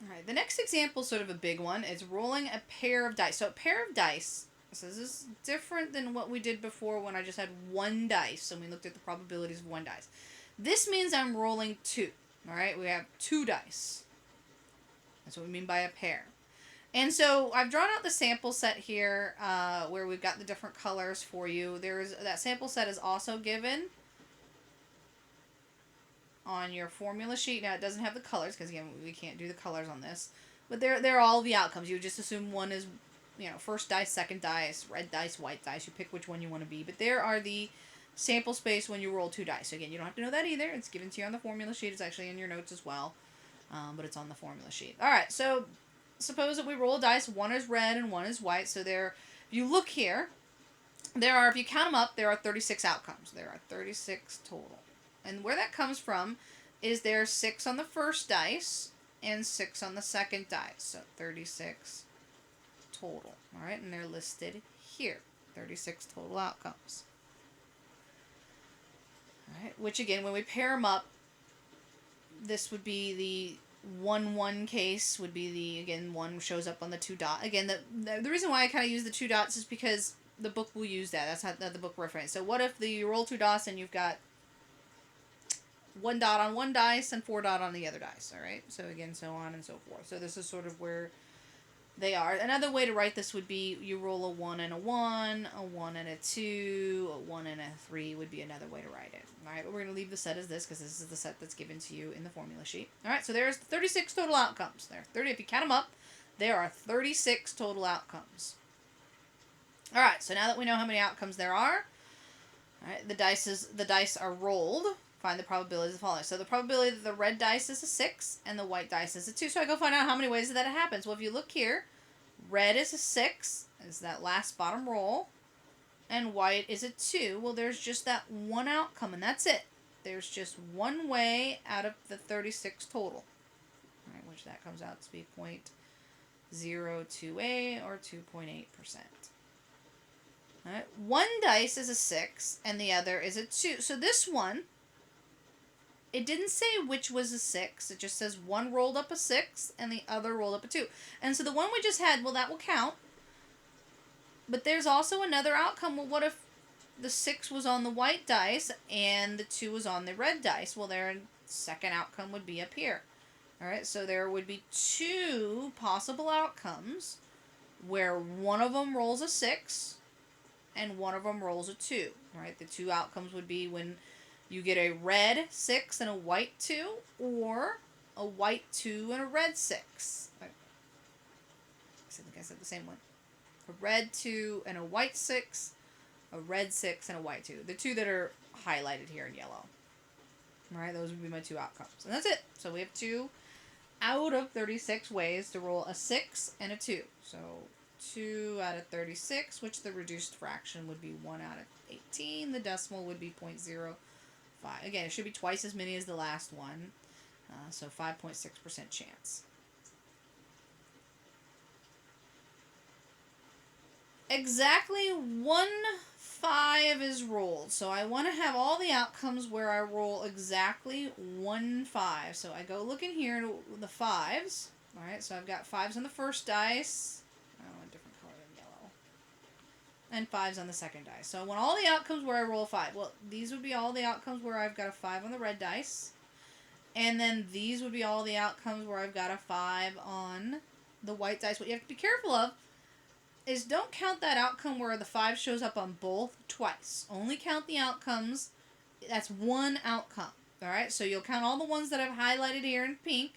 Alright, the next example is sort of a big one. It's rolling a pair of dice. So a pair of dice, so this is different than what we did before when I just had one dice and we looked at the probabilities of one dice. This means I'm rolling two. Alright, we have two dice. That's what we mean by a pair. And so I've drawn out the sample set here where we've got the different colors for you. That sample set is also given on your formula sheet. Now it doesn't have the colors because again we can't do the colors on this, but they're all the outcomes. You would just assume one is, first dice, second dice, red dice, white dice. You pick which one you want to be. But there are the sample space when you roll two dice. So again, you don't have to know that either. It's given to you on the formula sheet. It's actually in your notes as well, but it's on the formula sheet. All right, so suppose that we roll a dice. One is red and one is white. So if you look here, if you count them up, there are 36 outcomes. There are 36 total. And where that comes from is there's 6 on the first dice and 6 on the second dice. So 36 total. All right, and they're listed here. 36 total outcomes. All right, which again, when we pair them up, this would be the 1-1 case, would be again, 1 shows up on the 2 dot. Again, the reason why I kind of use the 2 dots is because the book will use that. That's how the book reference. So what if you roll 2 dots and you've got 1 dot on one dice and 4 dot on the other dice, all right? So again, so on and so forth. So this is sort of where they are. Another way to write this would be you roll a 1 and a 1, a 1 and a 2, a 1 and a 3 would be another way to write it. All right, but we're going to leave the set as this because this is the set that's given to you in the formula sheet. All right, so there's 36 total outcomes. There are 30. If you count them up, there are 36 total outcomes. All right, so now that we know how many outcomes there are, all right, the dice are rolled. Find the probabilities of the following. So the probability that the red dice is a 6 and the white dice is a 2. So I go find out how many ways that it happens. Well, if you look here, red is a 6, is that last bottom roll, and white is a 2. Well, there's just that one outcome, and that's it. There's just one way out of the 36 total, all right, which that comes out to be 0.02A or 2.8%. All right, one dice is a 6 and the other is a 2. So this one, it didn't say which was a 6. It just says one rolled up a 6 and the other rolled up a 2. And so the one we just had, well, that will count. But there's also another outcome. Well, what if the 6 was on the white dice and the 2 was on the red dice? Well, their second outcome would be up here. All right, so there would be 2 possible outcomes where one of them rolls a 6 and one of them rolls a 2. All right, the 2 outcomes would be when you get a red 6 and a white 2, or a white 2 and a red 6. I think I said the same one. A red 2 and a white 6, a red 6 and a white 2. The 2 that are highlighted here in yellow. Alright, those would be my 2 outcomes. And that's it. So we have 2 out of 36 ways to roll a 6 and a 2. So 2 out of 36, which the reduced fraction would be 1 out of 18. The decimal would be 0.05. Again, it should be twice as many as the last one. So 5.6% chance. Exactly 1/5 is rolled. So I want to have all the outcomes where I roll exactly 1/5. So I go looking here to the 5s. Alright, so I've got 5s on the first dice. I want a different color than yellow. And 5s on the second dice. So I want all the outcomes where I roll a 5. Well, these would be all the outcomes where I've got a 5 on the red dice. And then these would be all the outcomes where I've got a 5 on the white dice. What you have to be careful of is don't count that outcome where the 5 shows up on both twice. Only count the outcomes. That's one outcome. Alright, so you'll count all the ones that I've highlighted here in pink,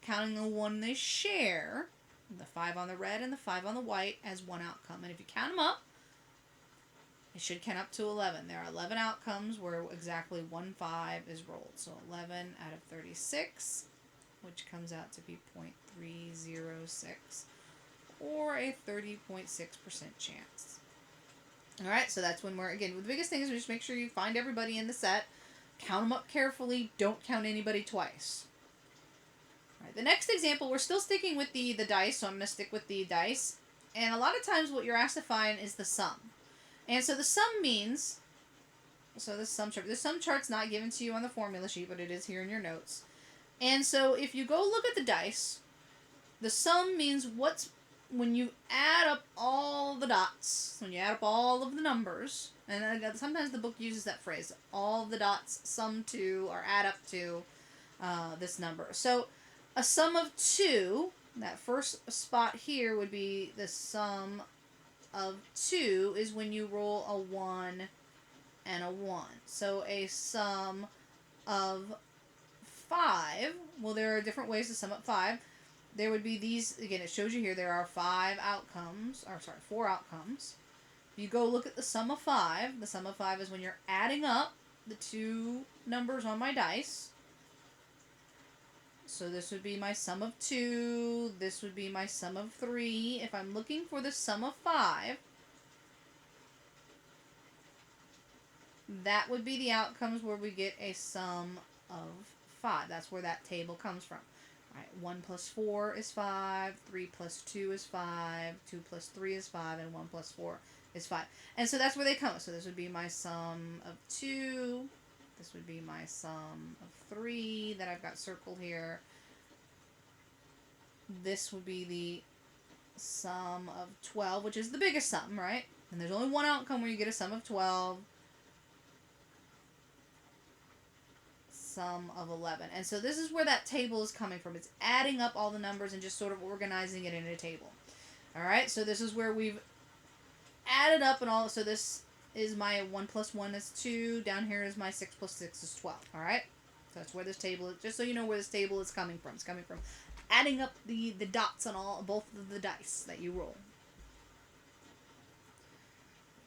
counting the one they share, the 5 on the red and the 5 on the white, as one outcome. And if you count them up, it should count up to 11. There are 11 outcomes where exactly 1/5 is rolled. So 11 out of 36, which comes out to be 0.306. Or a 30.6% chance. Alright, so that's when again, the biggest thing is just make sure you find everybody in the set, count them up carefully, don't count anybody twice. Alright, the next example, we're still sticking with the dice, so I'm going to stick with the dice. And a lot of times what you're asked to find is the sum. And so the sum means, so this sum chart's not given to you on the formula sheet, but it is here in your notes. And so if you go look at the dice, The sum means when you add up all the dots, when you add up all of the numbers, and sometimes the book uses that phrase, all of the dots sum to or add up to this number. So a sum of 2, that first spot here would be the sum of 2 is when you roll a 1 and a 1. So a sum of 5, well, there are different ways to sum up 5. There would be these, again, it shows you here, there are 4 outcomes. If you go look at the sum of 5, the sum of 5 is when you're adding up the two numbers on my dice. So this would be my sum of 2, this would be my sum of 3. If I'm looking for the sum of 5, that would be the outcomes where we get a sum of 5. That's where that table comes from. All right, 1 plus 4 is 5, 3 plus 2 is 5, 2 plus 3 is 5, and 1 plus 4 is 5. And so that's where they come. So this would be my sum of 2. This would be my sum of 3 that I've got circled here. This would be the sum of 12, which is the biggest sum, right? And there's only one outcome where you get a sum of 12. Sum of 11. And so this is where that table is coming from. It's adding up all the numbers and just sort of organizing it in a table. Alright, so this is where we've added up and all. So this is my 1 plus 1 is 2. Down here is my 6 plus 6 is 12. Alright? So that's where this table is. Just so you know where this table is coming from. It's coming from adding up the dots on both of the dice that you roll.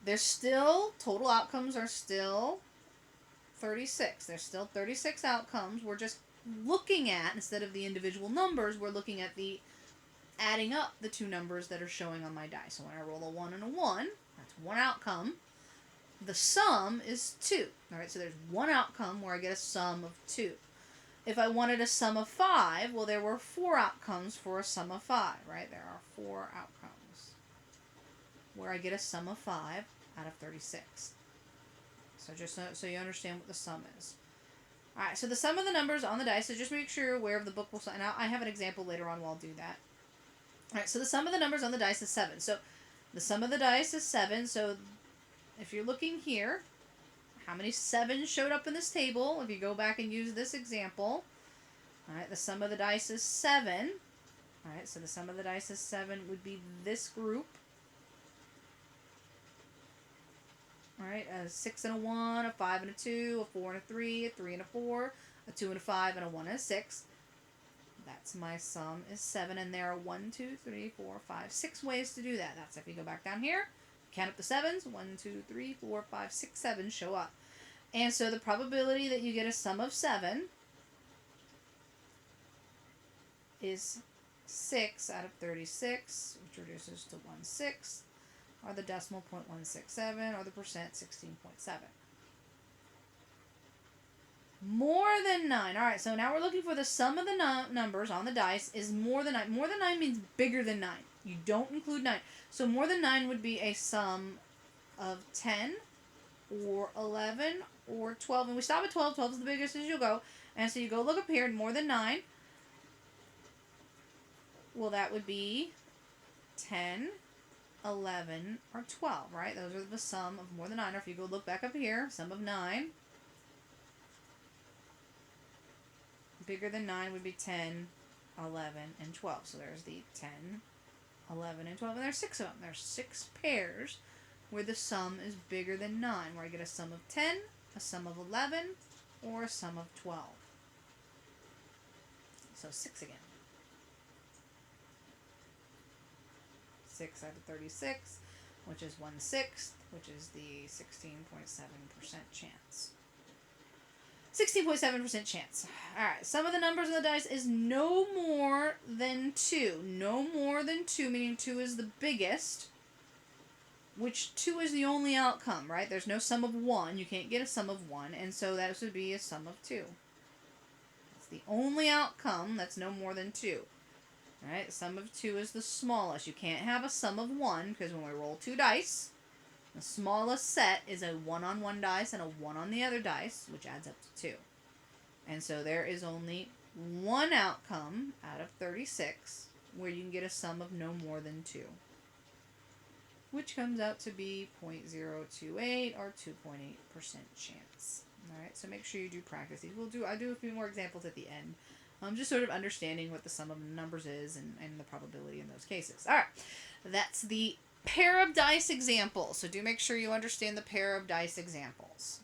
There's still, total outcomes are still 36. There's still 36 outcomes. We're just looking at, instead of the individual numbers, we're looking at the adding up the two numbers that are showing on my die. So when I roll a 1 and a 1, that's one outcome. The sum is 2. Alright, so there's one outcome where I get a sum of 2. If I wanted a sum of 5, well, there were 4 outcomes for a sum of 5, right? There are 4 outcomes where I get a sum of 5 out of 36. So just so you understand what the sum is. Alright, so the sum of the numbers on the dice, so just make sure you're aware of the book will, and I have an example later on where I'll do that. Alright, so the sum of the numbers on the dice is 7. So the sum of the dice is 7, so if you're looking here, how many 7s showed up in this table? If you go back and use this example, alright, the sum of the dice is 7. Alright, so the sum of the dice is 7 would be this group. Alright, a 6 and a 1, a 5 and a 2, a 4 and a 3, a 3 and a 4, a 2 and a 5, and a 1 and a 6. That's my sum is 7, and there are 1, 2, 3, 4, 5, 6 ways to do that. That's if you go back down here, count up the 7s, 1, 2, 3, 4, 5, 6, 7 show up. And so the probability that you get a sum of 7 is 6 out of 36, which reduces to 1/6. Or the decimal 0.167, or the percent 16.7. More than 9. Alright, so now we're looking for the sum of the numbers on the dice is more than 9. More than 9 means bigger than 9. You don't include 9. So more than 9 would be a sum of 10, or 11, or 12. And we stop at 12. 12 is the biggest as you'll go. And so you go look up here, more than 9. Well, that would be 10, 11, or 12, right? Those are the sum of more than 9. Or if you go look back up here, sum of 9. Bigger than 9 would be 10, 11, and 12. So there's the 10, 11, and 12. And there's 6 of them. There's 6 pairs where the sum is bigger than 9. Where I get a sum of 10, a sum of 11, or a sum of 12. So 6 again. 6 out of 36, which is 1/6, which is the 16.7% chance. 16.7% chance. Alright, sum of the numbers on the dice is no more than 2. No more than 2, meaning 2 is the biggest, which 2 is the only outcome, right? There's no sum of 1. You can't get a sum of 1, and so that would be a sum of 2. That's the only outcome that's no more than 2. Alright, sum of 2 is the smallest. You can't have a sum of 1, because when we roll 2 dice, the smallest set is a 1 on one dice and a 1 on the other dice, which adds up to 2. And so there is only one outcome out of 36 where you can get a sum of no more than 2, which comes out to be 0.028 or 2.8% chance. Alright, so make sure you do practice these. I'll do a few more examples at the end. Just sort of understanding what the sum of numbers is and the probability in those cases. Alright, that's the pair of dice example. So do make sure you understand the pair of dice examples.